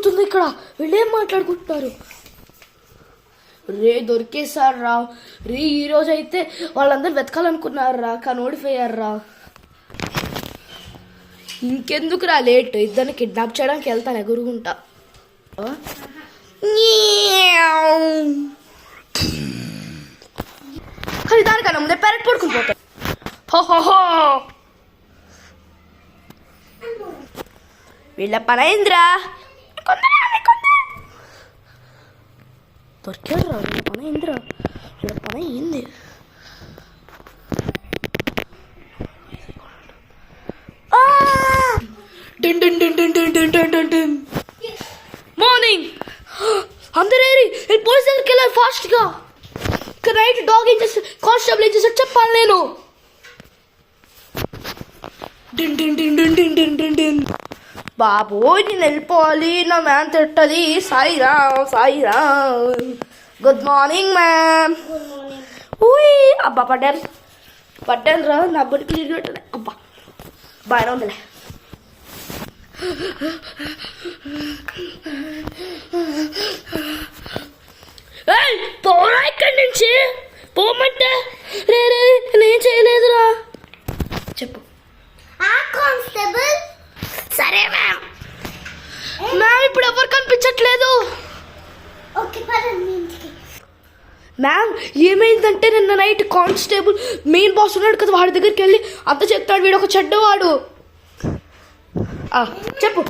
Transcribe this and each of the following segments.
జరుగుతుంది ఇక్కడ? వీళ్ళేం మాట్లాడుకుంటున్నారు? రే దొరికేసారు రా రే. ఈరోజు అయితే వాళ్ళందరూ వెతకాలనుకున్నారు రా, కానీ ఓడిపోయారు రా. ఇంకెందుకు రా లేట్, ఇద్దరిని కిడ్నాప్ చేయడానికి వెళ్తాను ఎగురుకుంటా. కానీ దానికన్నా ముందే పెరట్ పడుకుని పోతాయి. వీళ్ళ పని అయిందిరా. దొరికారు రా, వీళ్ళ పని అయిందిరా, వీళ్ళ పని అయింది. మార్నింగ్ అందరేరి పోలీస్ దగ్గరికి వెళ్ళారు ఫాస్ట్గా. నైట్ డాగ్ ఏం చేస్తారు, కానిస్టేబుల్ ఏం చేస్తారు చెప్పాలి నేను. బాబు నేను వెళ్ళిపోవాలి, నా మ్యామ్ తిట్టది. Sairam Sairam. Good morning ma'am. ఊయ్ అబ్బా పడ్డాను రా, నా బొడికి తిరిగి అబ్బా బాగా ఉందిలే. పోరా ఇక్కడి నుంచి, పోమంటే. రే రే నేను చేయలేదురా. చెప్పు. కానిస్టేబుల్. సరే మ్యామ్. మ్యామ్ ఇప్పుడు ఎవరు కనిపించట్లేదు. మ్యామ్ ఏమైందంటే నిన్న నైట్ కానిస్టేబుల్ మెయిన్ బాస్ ఉన్నాడు కదా, వాడి దగ్గరికి వెళ్ళి అంత చెప్తాడు, వీడు ఒక చెడ్డవాడు. చెప్పు.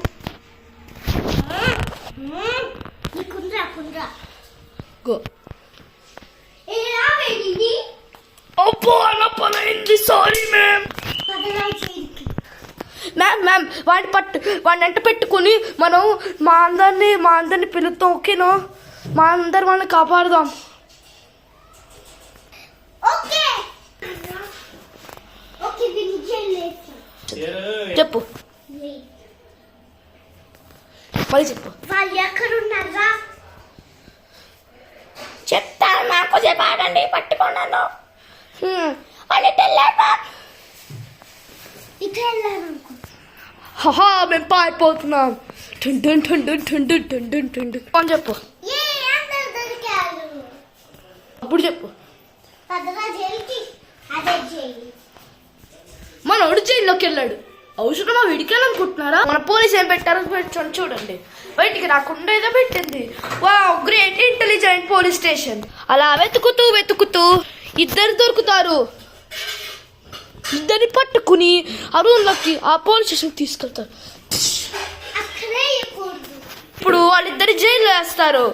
గో. అబ్బో నా పని అయింది, సారీ మ్యామ్. మ్యామ్ వాడిని అంట పెట్టుకుని మనం మా అందరిని పిలుస్తాం, ఓకేనా? మా అందరు వాళ్ళని కాపాడుదాం. చెప్పు మళ్ళీ చెప్పు. వాళ్ళు ఎక్కడున్నారా చెప్తాను, నాకు చెప్పండి, పట్టుకున్నాను. వాళ్ళు మేము పారిపోతున్నాం. చెప్పు. అప్పుడు చెప్పు. మనోడు జైల్లోకి వెళ్ళాడు, అవసరమా విడికెళ్ళనుకుంటున్నారా? మన పోలీసు ఏం పెట్టారో చూడండి. బయటికి రాకుండా ఏదో పెట్టింది. Wow great intelligent police station. అలా వెతుకుతూ ఇద్దరు దొరుకుతారు. ఇద్దరిని పట్టుకుని ఆ రూమ్లోకి ఆ పోలీస్ స్టేషన్ తీసుకెళ్తారు. ఇప్పుడు వాళ్ళిద్దరు జైల్లో వేస్తారు.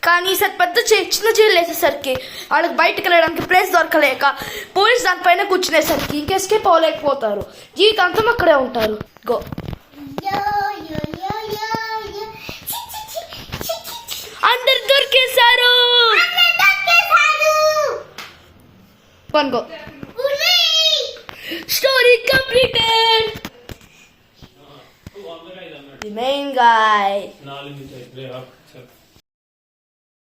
కానీ ఈసారి పెద్ద చిన్న జైలు వేసేసరికి వాళ్ళకి బయటకు వెళ్ళడానికి ప్లేస్ దొరకలేక పోలీస్ దానిపైన కూర్చునేసరికి ఇంక ఎస్కేప్ అవ్వలేకపోతారు. జీవితాంతం అక్కడే ఉంటారు. గో. అందరు దొరికేశారు. Go. Story completed. The main guy.